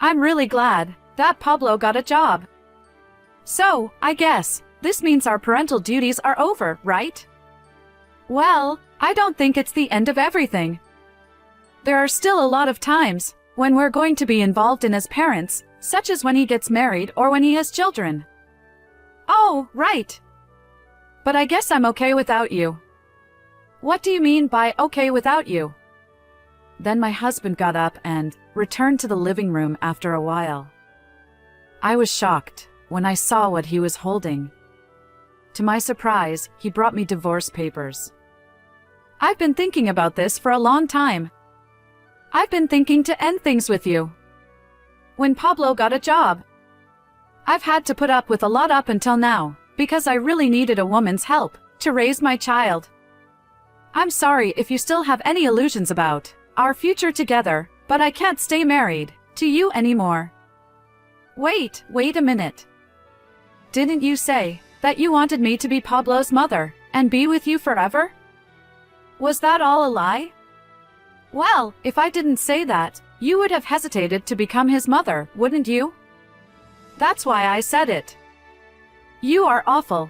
I'm really glad that Pablo got a job. So, I guess, this means our parental duties are over, right? Well, I don't think it's the end of everything. There are still a lot of times when we're going to be involved in as parents, such as when he gets married or when he has children. Oh, right. But I guess I'm okay without you. What do you mean by okay without you? Then my husband got up and returned to the living room after a while. I was shocked when I saw what he was holding. To my surprise, he brought me divorce papers. I've been thinking about this for a long time. I've been thinking to end things with you. When Pablo got a job, I've had to put up with a lot up until now, because I really needed a woman's help to raise my child. I'm sorry if you still have any illusions about our future together, but I can't stay married to you anymore. Wait a minute. Didn't you say that you wanted me to be Pablo's mother and be with you forever? Was that all a lie? Well, if I didn't say that, you would have hesitated to become his mother, wouldn't you? That's why I said it. You are awful.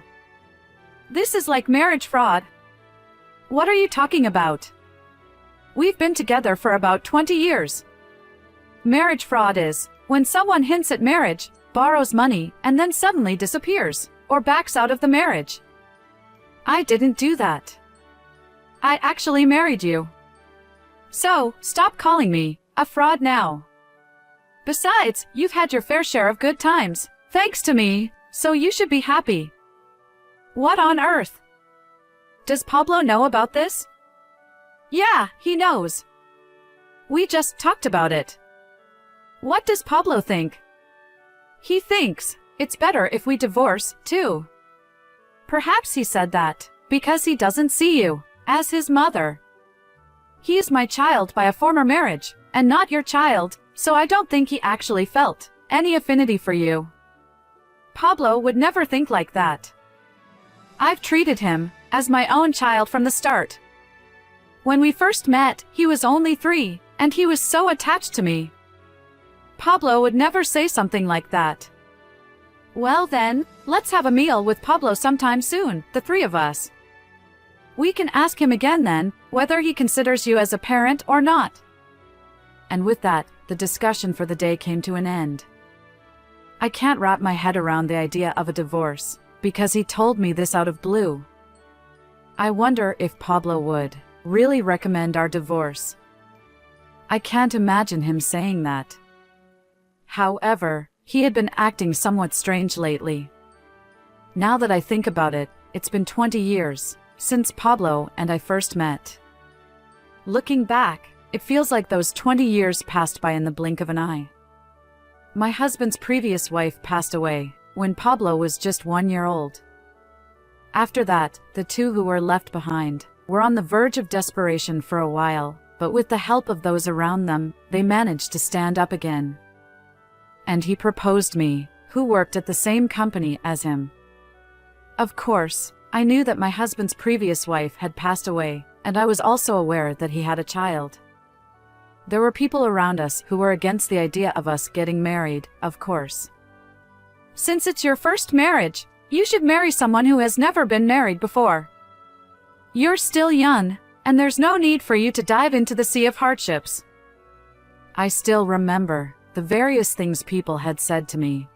This is like marriage fraud. What are you talking about? We've been together for about 20 years. Marriage fraud is when someone hints at marriage, borrows money, and then suddenly disappears or backs out of the marriage. I didn't do that. I actually married you. So, stop calling me a fraud now. Besides, you've had your fair share of good times, thanks to me, so you should be happy. What on earth? Does Pablo know about this? Yeah, he knows. We just talked about it. What does Pablo think? He thinks it's better if we divorce, too. Perhaps he said that because he doesn't see you as his mother. He is my child by a former marriage, and not your child, so I don't think he actually felt any affinity for you. Pablo would never think like that. I've treated him as my own child from the start. When we first met, he was only 3, and he was so attached to me. Pablo would never say something like that. Well then, let's have a meal with Pablo sometime soon, the 3 of us. We can ask him again then, whether he considers you as a parent or not. And with that, the discussion for the day came to an end. I can't wrap my head around the idea of a divorce, because he told me this out of blue. I wonder if Pablo would really recommend our divorce. I can't imagine him saying that. However, he had been acting somewhat strange lately. Now that I think about it, it's been 20 years since Pablo and I first met. Looking back, it feels like those 20 years passed by in the blink of an eye. My husband's previous wife passed away when Pablo was just 1 year old. After that, the 2 who were left behind were on the verge of desperation for a while, but with the help of those around them, they managed to stand up again. And he proposed me, who worked at the same company as him. Of course, I knew that my husband's previous wife had passed away, and I was also aware that he had a child. There were people around us who were against the idea of us getting married, of course. Since it's your first marriage, you should marry someone who has never been married before. You're still young, and there's no need for you to dive into the sea of hardships. I still remember the various things people had said to me.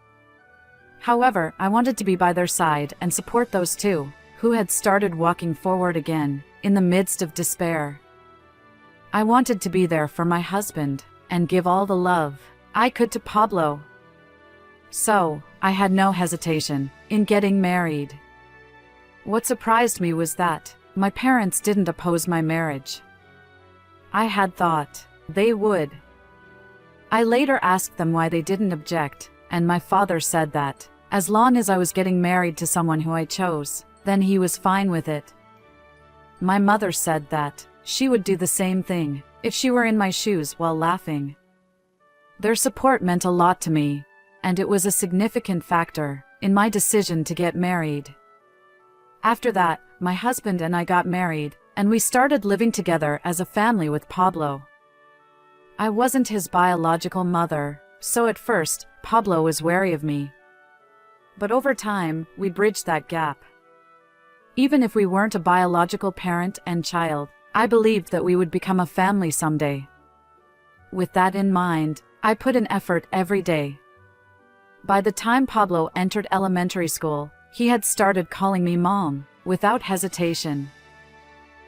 However, I wanted to be by their side and support those 2 who had started walking forward again in the midst of despair. I wanted to be there for my husband and give all the love I could to Pablo. So, I had no hesitation in getting married. What surprised me was that my parents didn't oppose my marriage. I had thought they would. I later asked them why they didn't object, and my father said that as long as I was getting married to someone who I chose, then he was fine with it. My mother said that she would do the same thing if she were in my shoes, while laughing. Their support meant a lot to me, and it was a significant factor in my decision to get married. After that, my husband and I got married, and we started living together as a family with Pablo. I wasn't his biological mother, So at first, Pablo was wary of me. But over time, we bridged that gap. Even if we weren't a biological parent and child, I believed that we would become a family someday. With that in mind, I put in effort every day. By the time Pablo entered elementary school, he had started calling me mom, without hesitation.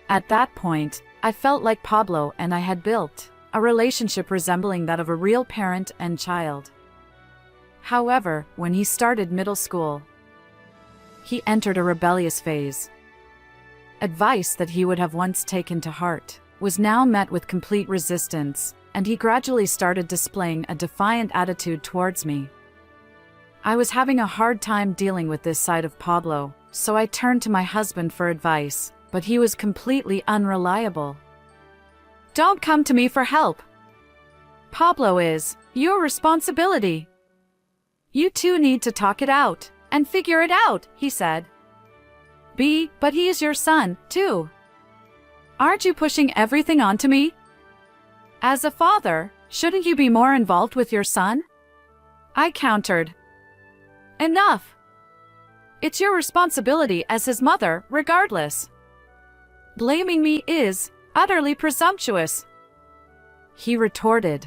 At that point, I felt like Pablo and I had built a relationship resembling that of a real parent and child. However, when he started middle school, he entered a rebellious phase. Advice that he would have once taken to heart was now met with complete resistance, and he gradually started displaying a defiant attitude towards me. I was having a hard time dealing with this side of Pablo, so I turned to my husband for advice, but he was completely unreliable. "Don't come to me for help. Pablo is your responsibility. You two need to talk it out and figure it out," he said. But he is your son, too. Aren't you pushing everything onto me? As a father, shouldn't you be more involved with your son? I countered. Enough. It's your responsibility as his mother, regardless. Blaming me is utterly presumptuous, he retorted.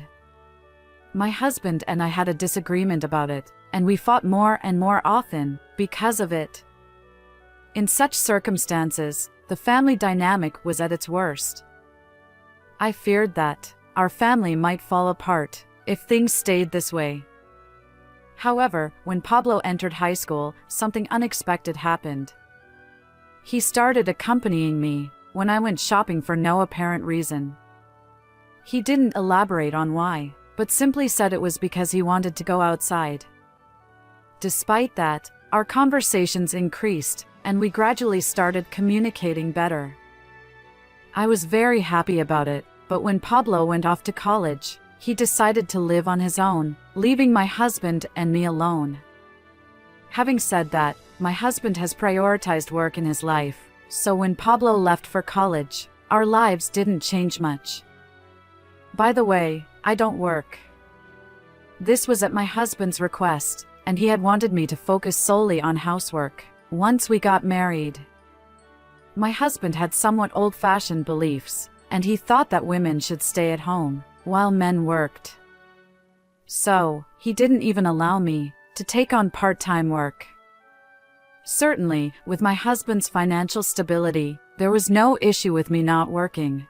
My husband and I had a disagreement about it, and we fought more and more often because of it. In such circumstances, the family dynamic was at its worst. I feared that our family might fall apart if things stayed this way. However, when Pablo entered high school, something unexpected happened. He started accompanying me when I went shopping for no apparent reason. He didn't elaborate on why, but simply said it was because he wanted to go outside. Despite that, our conversations increased, and we gradually started communicating better. I was very happy about it, but when Pablo went off to college, he decided to live on his own, leaving my husband and me alone. Having said that, my husband has prioritized work in his life, so when Pablo left for college, our lives didn't change much. By the way, I don't work. This was at my husband's request, and he had wanted me to focus solely on housework once we got married. My husband had somewhat old-fashioned beliefs, and he thought that women should stay at home while men worked. So, he didn't even allow me to take on part-time work. Certainly, with my husband's financial stability, there was no issue with me not working.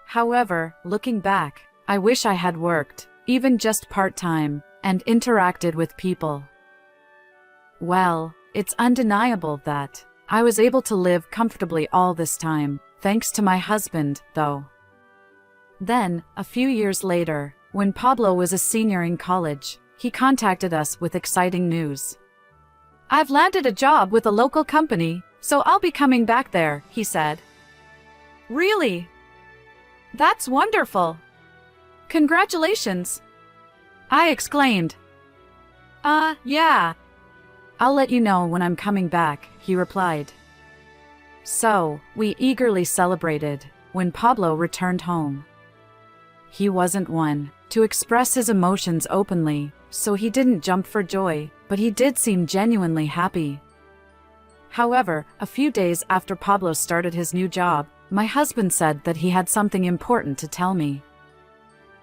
However, looking back, I wish I had worked, even just part-time, and interacted with people. Well, it's undeniable that I was able to live comfortably all this time, thanks to my husband, though. Then, a few years later, when Pablo was a senior in college, he contacted us with exciting news. "I've landed a job with a local company, so I'll be coming back there," he said. "Really? That's wonderful. Congratulations," I exclaimed. Yeah. "I'll let you know when I'm coming back," he replied. So, we eagerly celebrated when Pablo returned home. He wasn't one to express his emotions openly, so he didn't jump for joy, but he did seem genuinely happy. However, a few days after Pablo started his new job, my husband said that he had something important to tell me.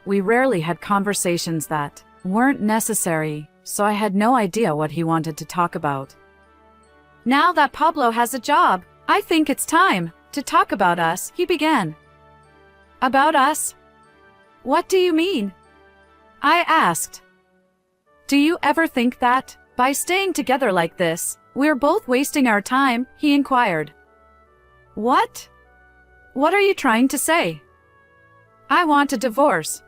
We rarely had conversations that weren't necessary, so I had no idea what he wanted to talk about. "Now that Pablo has a job, I think it's time to talk about us," he began. "About us? What do you mean?" I asked. "Do you ever think that, by staying together like this, we're both wasting our time?" he inquired. "What? What are you trying to say?" "I want a divorce."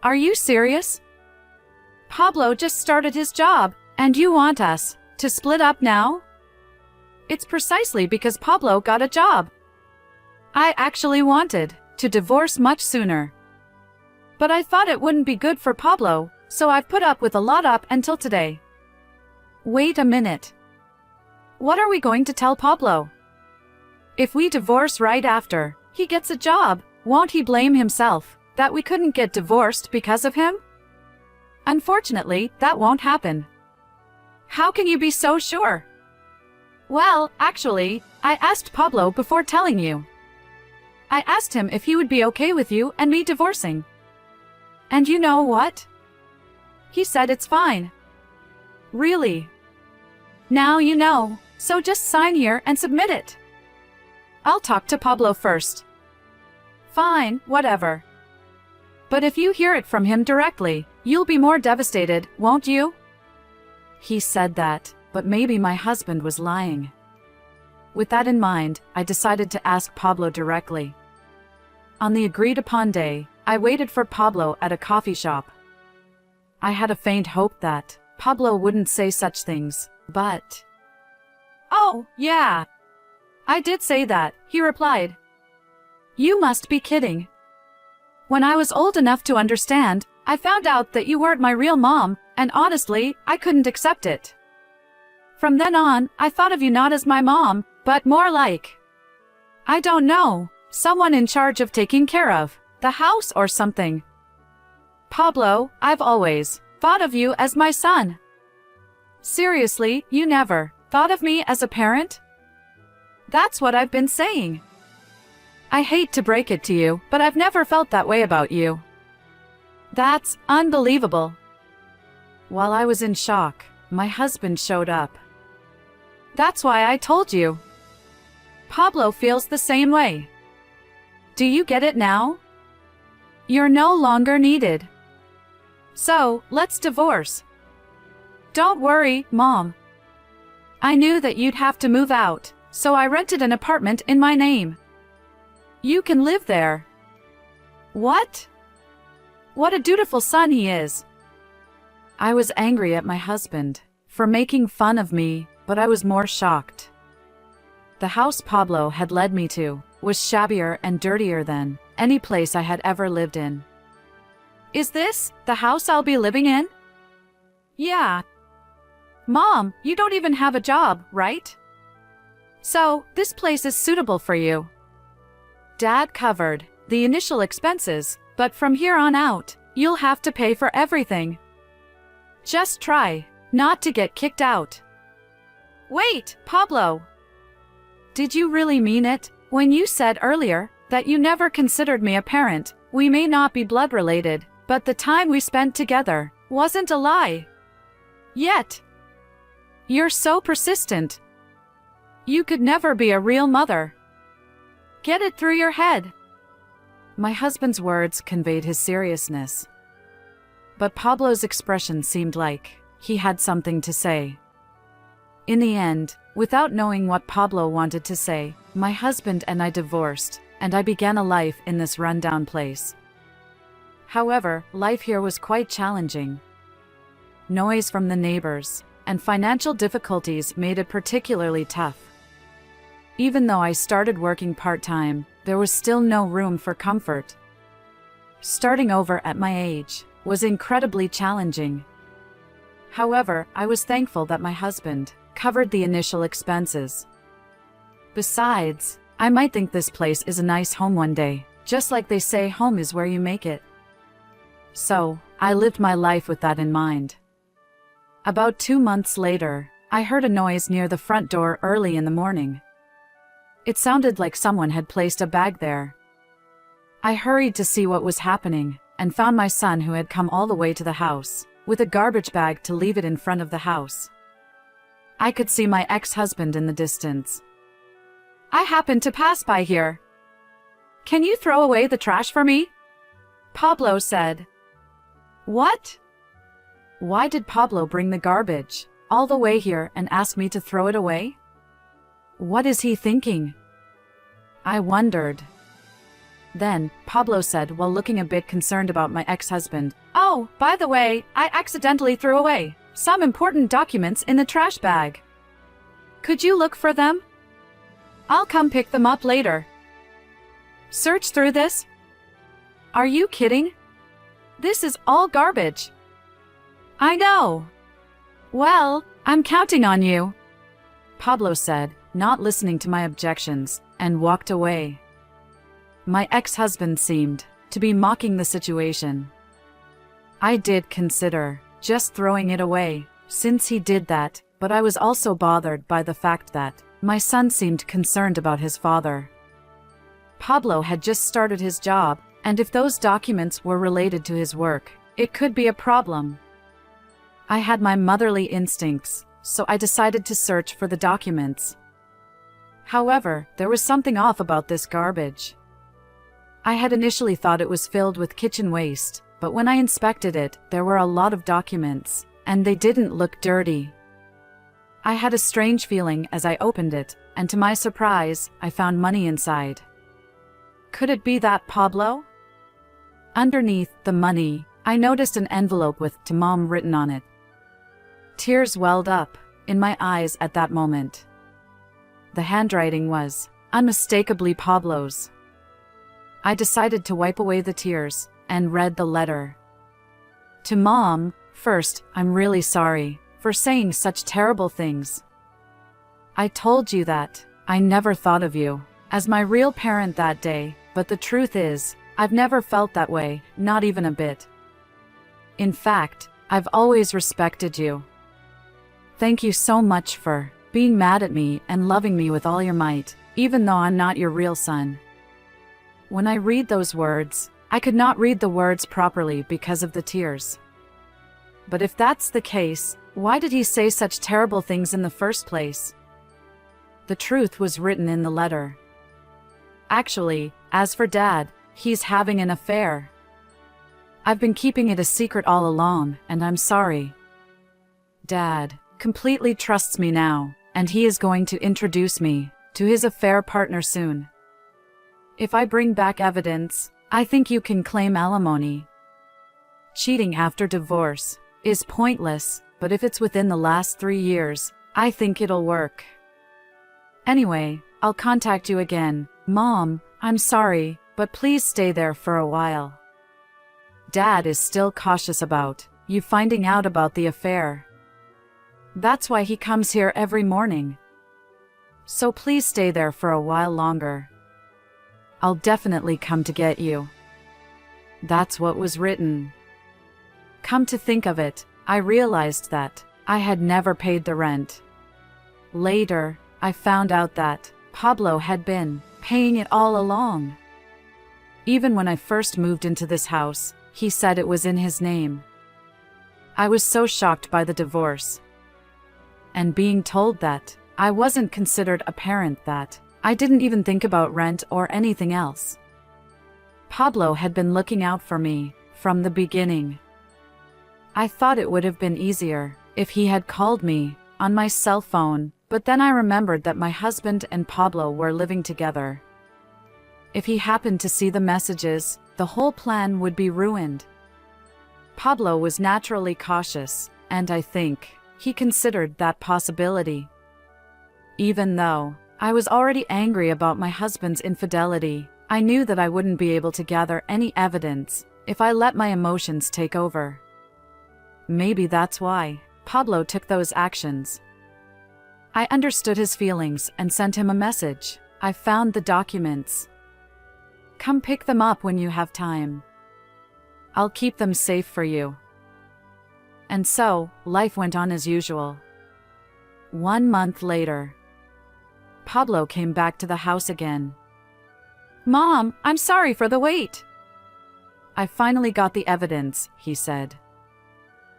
"Are you serious? Pablo just started his job, and you want us to split up now?" "It's precisely because Pablo got a job. I actually wanted to divorce much sooner. But I thought it wouldn't be good for Pablo, so I've put up with a lot up until today." "Wait a minute. What are we going to tell Pablo? If we divorce right after he gets a job, won't he blame himself that we couldn't get divorced because of him?" Unfortunately, that won't happen. How can you be so sure? Well, actually, I asked Pablo before telling you. I asked him if he would be okay with you and me divorcing. And you know what? He said it's fine. Really? Now you know, so just sign here and submit it. I'll talk to Pablo first. Fine, whatever. But if you hear it from him directly, you'll be more devastated, won't you? He said that, but maybe my husband was lying. With that in mind, I decided to ask Pablo directly. On the agreed-upon day, I waited for Pablo at a coffee shop. I had a faint hope that Pablo wouldn't say such things, but... Oh, yeah. I did say that, he replied. You must be kidding. When I was old enough to understand, I found out that you weren't my real mom, and honestly, I couldn't accept it. From then on, I thought of you not as my mom, but more like... I don't know, someone in charge of taking care of the house or something. Pablo, I've always thought of you as my son. Seriously, you never thought of me as a parent? That's what I've been saying. I hate to break it to you, but I've never felt that way about you. That's unbelievable. While I was in shock, my husband showed up. That's why I told you. Pablo feels the same way. Do you get it now? You're no longer needed. So, let's divorce. Don't worry, Mom. I knew that you'd have to move out, so I rented an apartment in my name. You can live there. What? What a dutiful son he is. I was angry at my husband for making fun of me, but I was more shocked. The house Pablo had led me to was shabbier and dirtier than any place I had ever lived in. Is this the house I'll be living in? Yeah. Mom, you don't even have a job, right? So, this place is suitable for you. Dad covered the initial expenses, but from here on out, you'll have to pay for everything. Just try not to get kicked out. Wait, Pablo! Did you really mean it when you said earlier that you never considered me a parent? We may not be blood related, but the time we spent together wasn't a lie. Yet. You're so persistent. You could never be a real mother. Get it through your head. My husband's words conveyed his seriousness. But Pablo's expression seemed like he had something to say. In the end, without knowing what Pablo wanted to say, my husband and I divorced, and I began a life in this rundown place. However, life here was quite challenging. Noise from the neighbors and financial difficulties made it particularly tough. Even though I started working part-time, there was still no room for comfort. Starting over at my age was incredibly challenging. However, I was thankful that my husband covered the initial expenses. Besides, I might think this place is a nice home one day, just like they say home is where you make it. So, I lived my life with that in mind. About 2 months later, I heard a noise near the front door early in the morning. It sounded like someone had placed a bag there. I hurried to see what was happening, and found my son, who had come all the way to the house with a garbage bag to leave it in front of the house. I could see my ex-husband in the distance. I happened to pass by here. Can you throw away the trash for me? Pablo said. What? Why did Pablo bring the garbage all the way here and ask me to throw it away? What is he thinking? I wondered. Then, Pablo said, while looking a bit concerned about my ex-husband, "Oh, by the way, I accidentally threw away some important documents in the trash bag. Could you look for them? I'll come pick them up later." Search through this? Are you kidding? This is all garbage. I know. Well, I'm counting on you, Pablo said, not listening to my objections, and walked away. My ex-husband seemed to be mocking the situation. I did consider just throwing it away, since he did that, but I was also bothered by the fact that my son seemed concerned about his father. Pablo had just started his job, and if those documents were related to his work, it could be a problem. I had my motherly instincts, so I decided to search for the documents. However, there was something off about this garbage. I had initially thought it was filled with kitchen waste, but when I inspected it, there were a lot of documents, and they didn't look dirty. I had a strange feeling as I opened it, and to my surprise, I found money inside. Could it be that Pablo? Underneath the money, I noticed an envelope with "To Mom" written on it. Tears welled up in my eyes at that moment. The handwriting was unmistakably Pablo's. I decided to wipe away the tears and read the letter. To Mom, first, I'm really sorry for saying such terrible things. I told you that I never thought of you as my real parent that day, but the truth is, I've never felt that way, not even a bit. In fact, I've always respected you. Thank you so much for being mad at me and loving me with all your might, even though I'm not your real son. When I read those words, I could not read the words properly because of the tears. But if that's the case, why did he say such terrible things in the first place? The truth was written in the letter. Actually, as for Dad, he's having an affair. I've been keeping it a secret all along, and I'm sorry. Dad completely trusts me now, and he is going to introduce me to his affair partner soon. If I bring back evidence, I think you can claim alimony. Cheating after divorce is pointless, but if it's within the last 3 years, I think it'll work. Anyway, I'll contact you again. Mom, I'm sorry, but please stay there for a while. Dad is still cautious about you finding out about the affair. That's why he comes here every morning. So please stay there for a while longer. I'll definitely come to get you. That's what was written. Come to think of it, I realized that I had never paid the rent. Later, I found out that Pablo had been paying it all along. Even when I first moved into this house, he said it was in his name. I was so shocked by the divorce and being told that I wasn't considered a parent that I didn't even think about rent or anything else. Pablo had been looking out for me from the beginning. I thought it would have been easier if he had called me on my cell phone, but then I remembered that my husband and Pablo were living together. If he happened to see the messages, the whole plan would be ruined. Pablo was naturally cautious, and I think he considered that possibility. Even though I was already angry about my husband's infidelity, I knew that I wouldn't be able to gather any evidence if I let my emotions take over. Maybe that's why Pablo took those actions. I understood his feelings and sent him a message. I found the documents. Come pick them up when you have time. I'll keep them safe for you. And so, life went on as usual. 1 month later, Pablo came back to the house again. Mom, I'm sorry for the wait. I finally got the evidence, he said.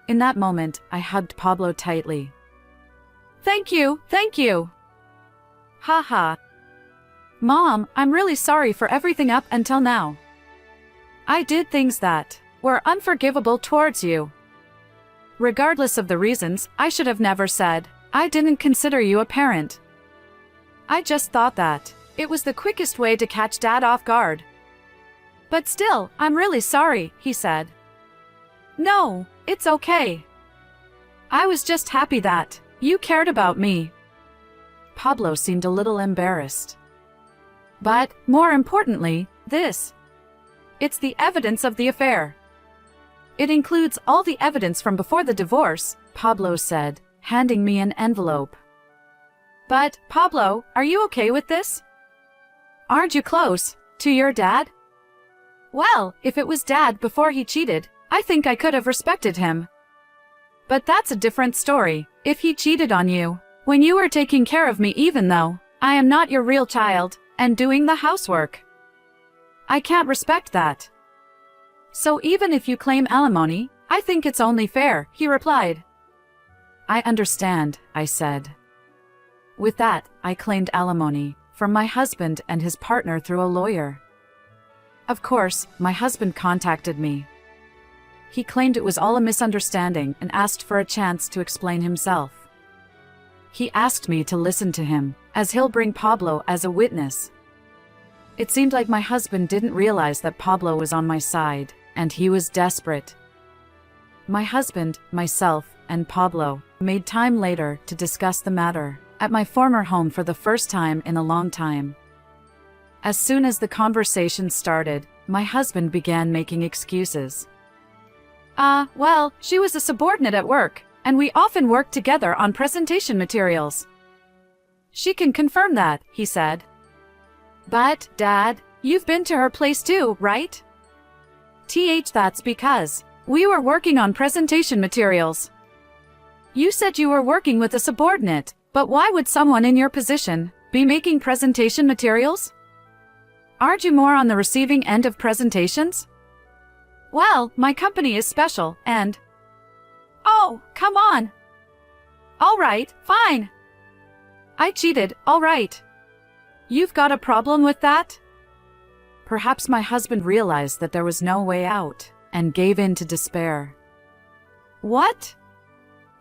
In that moment, I hugged Pablo tightly. Thank you, thank you. Haha. Mom, I'm really sorry for everything up until now. I did things that were unforgivable towards you. Regardless of the reasons, I should have never said I didn't consider you a parent. I just thought that it was the quickest way to catch Dad off guard. But still, I'm really sorry, he said. No, it's okay. I was just happy that you cared about me. Pablo seemed a little embarrassed. But, more importantly, it's the evidence of the affair. It includes all the evidence from before the divorce, Pablo said, handing me an envelope. But, Pablo, are you okay with this? Aren't you close to your dad? Well, if it was Dad before he cheated, I think I could have respected him. But that's a different story. If he cheated on you, when you were taking care of me even though I am not your real child, and doing the housework, I can't respect that. So even if you claim alimony, I think it's only fair, he replied. I understand, I said. With that, I claimed alimony from my husband and his partner through a lawyer. Of course, my husband contacted me. He claimed it was all a misunderstanding and asked for a chance to explain himself. He asked me to listen to him, as he'll bring Pablo as a witness. It seemed like my husband didn't realize that Pablo was on my side, and he was desperate. My husband, myself, and Pablo made time later to discuss the matter at my former home for the first time in a long time. As soon as the conversation started, my husband began making excuses. Well, she was a subordinate at work, and we often worked together on presentation materials. She can confirm that, he said. But, Dad, you've been to her place too, right? That's because we were working on presentation materials. You said you were working with a subordinate, but why would someone in your position be making presentation materials? Aren't you more on the receiving end of presentations? Well, my company is special, and... Oh, come on! All right, fine. I cheated, all right. You've got a problem with that? Perhaps my husband realized that there was no way out, and gave in to despair. What?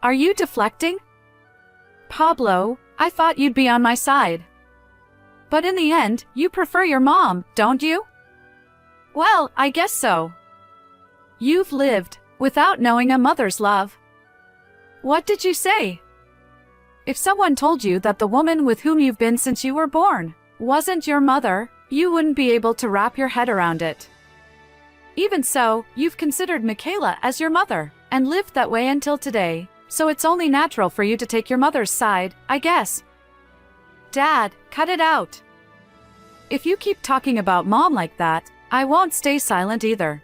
Are you deflecting? Pablo, I thought you'd be on my side. But in the end, you prefer your mom, don't you? Well, I guess so. You've lived without knowing a mother's love. What did you say? If someone told you that the woman with whom you've been since you were born wasn't your mother, you wouldn't be able to wrap your head around it. Even so, you've considered Michaela as your mother, and lived that way until today, so it's only natural for you to take your mother's side, I guess. Dad, cut it out. If you keep talking about Mom like that, I won't stay silent either.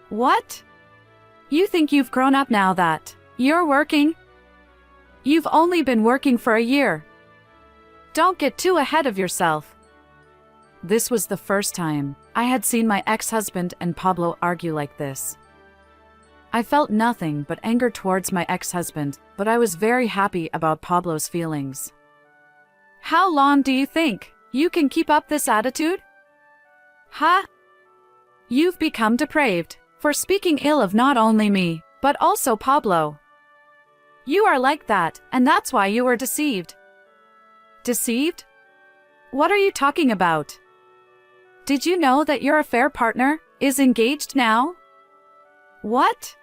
What? You think you've grown up now that you're working? You've only been working for a year. Don't get too ahead of yourself. This was the first time I had seen my ex-husband and Pablo argue like this. I felt nothing but anger towards my ex-husband, but I was very happy about Pablo's feelings. How long do you think you can keep up this attitude? Huh? You've become depraved for speaking ill of not only me, but also Pablo. You are like that, and that's why you were deceived. Deceived? What are you talking about? Did you know that your affair partner is engaged now? What?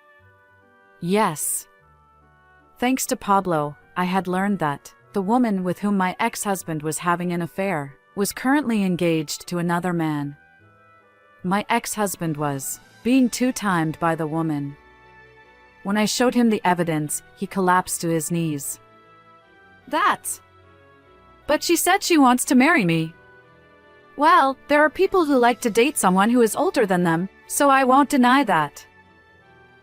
Yes. Thanks to Pablo, I had learned that the woman with whom my ex-husband was having an affair was currently engaged to another man. My ex-husband was being two-timed by the woman. When I showed him the evidence, he collapsed to his knees. But she said she wants to marry me. Well, there are people who like to date someone who is older than them, so I won't deny that.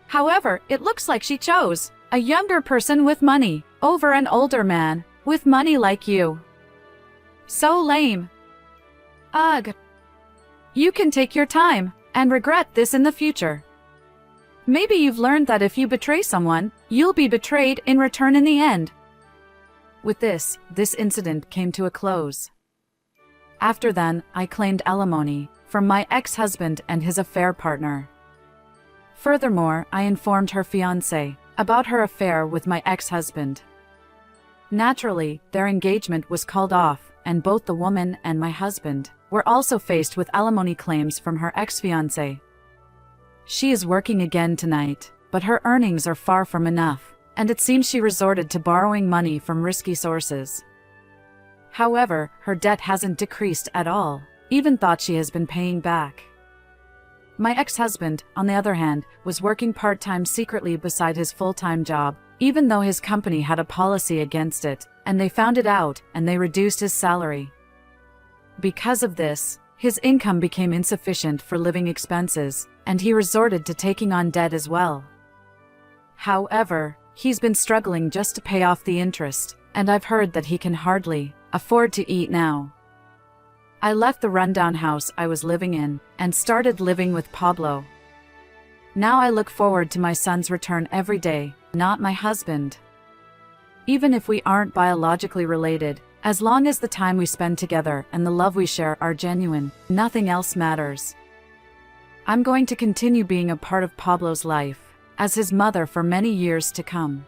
However, it looks like she chose a younger person with money over an older man with money like you. So lame. Ugh. You can take your time and regret this in the future. Maybe you've learned that if you betray someone, you'll be betrayed in return in the end. With this incident came to a close. After then, I claimed alimony from my ex-husband and his affair partner. Furthermore, I informed her fiancé about her affair with my ex-husband. Naturally, their engagement was called off, and both the woman and my husband were also faced with alimony claims from her ex-fiancé. She is working again tonight, but her earnings are far from enough, and it seems she resorted to borrowing money from risky sources. However, her debt hasn't decreased at all, even though she has been paying back. My ex-husband, on the other hand, was working part-time secretly beside his full-time job, even though his company had a policy against it, and they found it out, and they reduced his salary. Because of this, his income became insufficient for living expenses, and he resorted to taking on debt as well. However, he's been struggling just to pay off the interest, and I've heard that he can hardly afford to eat now. I left the rundown house I was living in and started living with Pablo. Now I look forward to my son's return every day, not my husband. Even if we aren't biologically related, as long as the time we spend together and the love we share are genuine, nothing else matters. I'm going to continue being a part of Pablo's life as his mother for many years to come.